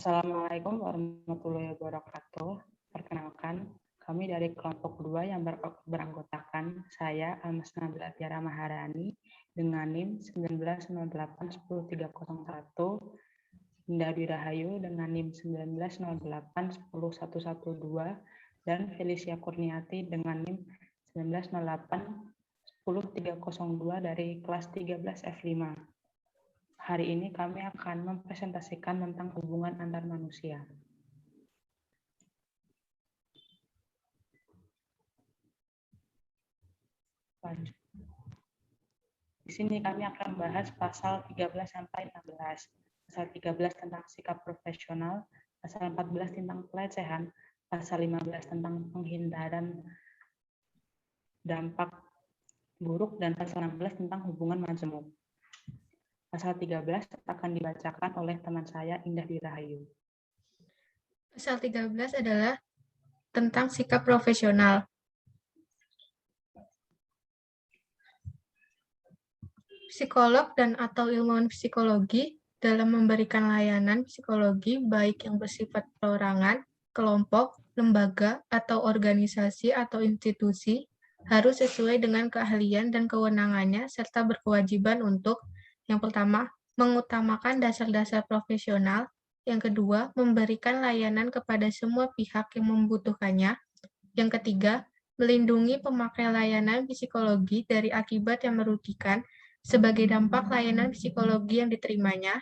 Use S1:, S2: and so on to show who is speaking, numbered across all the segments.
S1: Assalamualaikum warahmatullahi wabarakatuh. Perkenalkan, kami dari kelompok 2 yang beranggotakan saya, Almas Nabila Tiara Maharani, dengan NIM 1908-10301, Indah Dwi Rahayu dengan NIM 1908-10112, dan Felicia Kurniati dengan NIM 1908-10302 dari kelas 13 F5. Hari ini kami akan mempresentasikan tentang hubungan antar manusia. Lanjut. Di sini kami akan membahas pasal 13 sampai 16. Pasal 13 tentang sikap profesional, pasal 14 tentang pelecehan, pasal 15 tentang penghindaran dampak buruk, dan pasal 16 tentang hubungan majemuk. Pasal 13 akan dibacakan oleh teman saya, Indah Dwi Rahayu.
S2: Pasal 13 adalah tentang sikap profesional. Psikolog dan atau ilmuwan psikologi dalam memberikan layanan psikologi baik yang bersifat perorangan, kelompok, lembaga, atau organisasi atau institusi harus sesuai dengan keahlian dan kewenangannya serta berkewajiban untuk yang pertama, mengutamakan dasar-dasar profesional, yang kedua, memberikan layanan kepada semua pihak yang membutuhkannya, yang ketiga, melindungi pemakai layanan psikologi dari akibat yang merugikan sebagai dampak layanan psikologi yang diterimanya.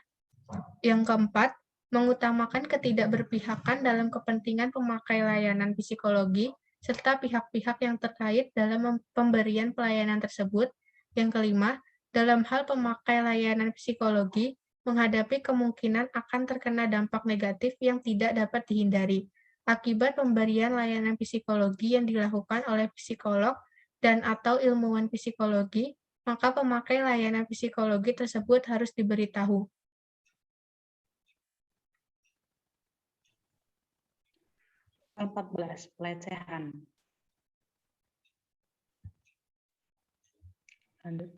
S2: Yang keempat, mengutamakan ketidakberpihakan dalam kepentingan pemakai layanan psikologi serta pihak-pihak yang terkait dalam pemberian pelayanan tersebut. Yang kelima, dalam hal pemakai layanan psikologi menghadapi kemungkinan akan terkena dampak negatif yang tidak dapat dihindari akibat pemberian layanan psikologi yang dilakukan oleh psikolog dan atau ilmuwan psikologi, maka pemakai layanan psikologi tersebut harus diberitahu.
S1: Pasal 14, pelecehan. Lanjut.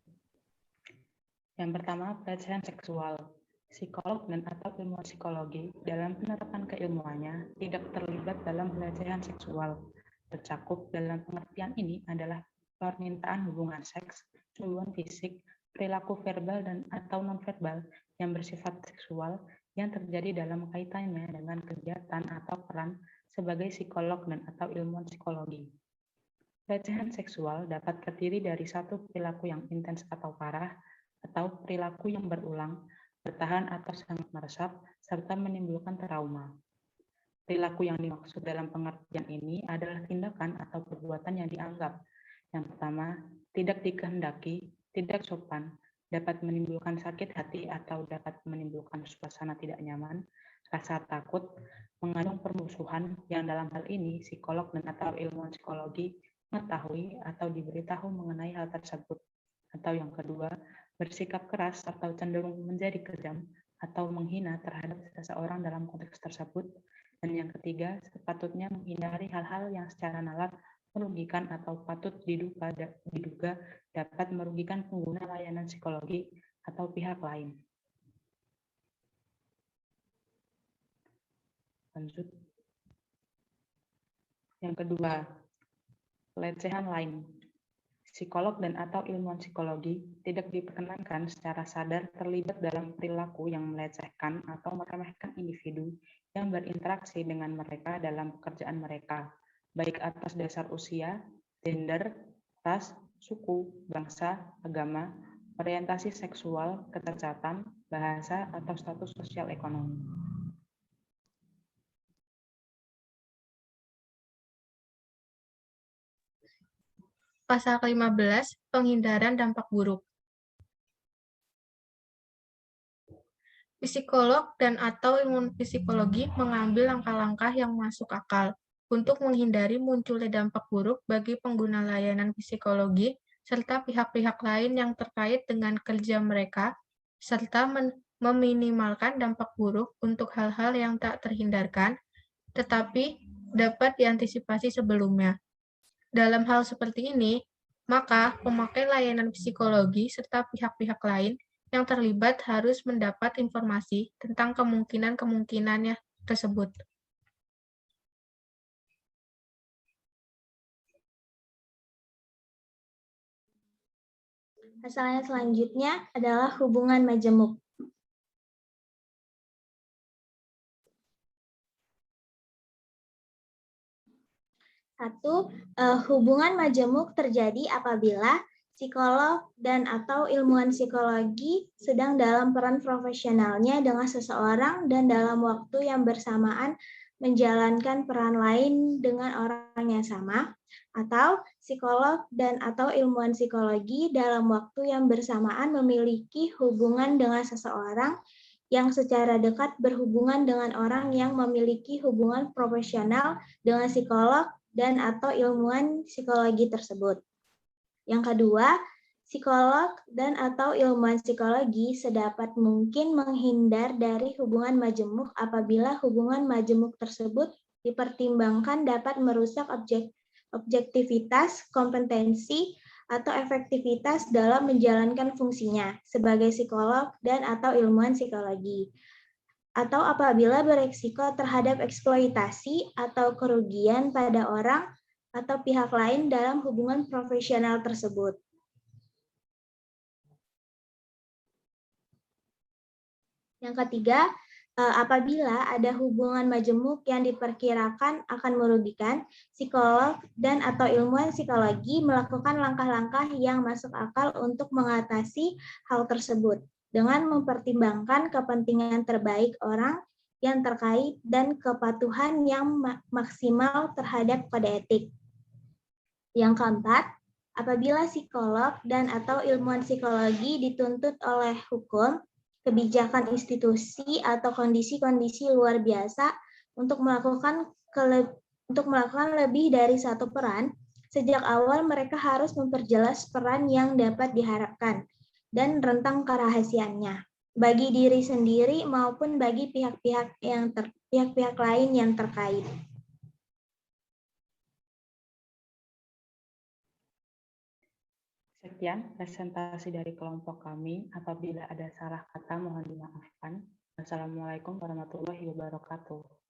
S1: Yang pertama, pelecehan seksual. Psikolog dan atau ilmuwan psikologi dalam penerapan keilmuannya tidak terlibat dalam pelecehan seksual. Tercakup dalam pengertian ini adalah permintaan hubungan seks, hubungan fisik, perilaku verbal dan atau nonverbal yang bersifat seksual yang terjadi dalam kaitannya dengan kegiatan atau peran sebagai psikolog dan atau ilmuwan psikologi. Pelecehan seksual dapat terdiri dari satu perilaku yang intens atau parah, atau perilaku yang berulang, bertahan atau sangat meresap, serta menimbulkan trauma. Perilaku yang dimaksud dalam pengertian ini adalah tindakan atau perbuatan yang dianggap. Yang pertama, tidak dikehendaki, tidak sopan, dapat menimbulkan sakit hati atau dapat menimbulkan suasana tidak nyaman, rasa takut, mengandung permusuhan yang dalam hal ini psikolog dan atau ilmuwan psikologi mengetahui atau diberitahu mengenai hal tersebut. Atau yang kedua, bersikap keras atau cenderung menjadi kejam atau menghina terhadap seseorang dalam konteks tersebut. Dan yang ketiga, sepatutnya menghindari hal-hal yang secara nalar merugikan atau patut diduga dapat merugikan pengguna layanan psikologi atau pihak lain. Lanjut. Yang kedua, pelecehan lain. Psikolog dan atau ilmuwan psikologi tidak diperkenankan secara sadar terlibat dalam perilaku yang melecehkan atau meremehkan individu yang berinteraksi dengan mereka dalam pekerjaan mereka, baik atas dasar usia, gender, ras, suku, bangsa, agama, orientasi seksual, ketercatan, bahasa, atau status sosial ekonomi.
S2: Pasal ke-15, penghindaran dampak buruk. Psikolog dan atau ilmuwan psikologi mengambil langkah-langkah yang masuk akal untuk menghindari munculnya dampak buruk bagi pengguna layanan psikologi serta pihak-pihak lain yang terkait dengan kerja mereka, serta meminimalkan dampak buruk untuk hal-hal yang tak terhindarkan, tetapi dapat diantisipasi sebelumnya. Dalam hal seperti ini, maka pemakai layanan psikologi serta pihak-pihak lain yang terlibat harus mendapat informasi tentang kemungkinan-kemungkinannya tersebut.
S3: Masalah selanjutnya adalah hubungan majemuk. Satu, hubungan majemuk terjadi apabila psikolog dan atau ilmuwan psikologi sedang dalam peran profesionalnya dengan seseorang dan dalam waktu yang bersamaan menjalankan peran lain dengan orang yang sama, atau psikolog dan atau ilmuwan psikologi dalam waktu yang bersamaan memiliki hubungan dengan seseorang yang secara dekat berhubungan dengan orang yang memiliki hubungan profesional dengan psikolog dan atau ilmuwan psikologi tersebut. Yang kedua, psikolog dan atau ilmuwan psikologi sedapat mungkin menghindar dari hubungan majemuk apabila hubungan majemuk tersebut dipertimbangkan dapat merusak objektivitas, kompetensi, atau efektivitas dalam menjalankan fungsinya sebagai psikolog dan atau ilmuwan psikologi, atau apabila beresiko terhadap eksploitasi atau kerugian pada orang atau pihak lain dalam hubungan profesional tersebut. Yang ketiga, apabila ada hubungan majemuk yang diperkirakan akan merugikan, psikolog dan atau ilmuwan psikologi melakukan langkah-langkah yang masuk akal untuk mengatasi hal tersebut dengan mempertimbangkan kepentingan terbaik orang yang terkait dan kepatuhan yang maksimal terhadap kode etik. Yang keempat, apabila psikolog dan atau ilmuwan psikologi dituntut oleh hukum, kebijakan institusi atau kondisi-kondisi luar biasa untuk melakukan lebih dari satu peran, sejak awal mereka harus memperjelas peran yang dapat diharapkan dan rentang kerahasiaannya bagi diri sendiri maupun bagi pihak-pihak lain yang terkait.
S1: Sekian presentasi dari kelompok kami. Apabila ada salah kata mohon dimaafkan. Wassalamualaikum warahmatullahi wabarakatuh.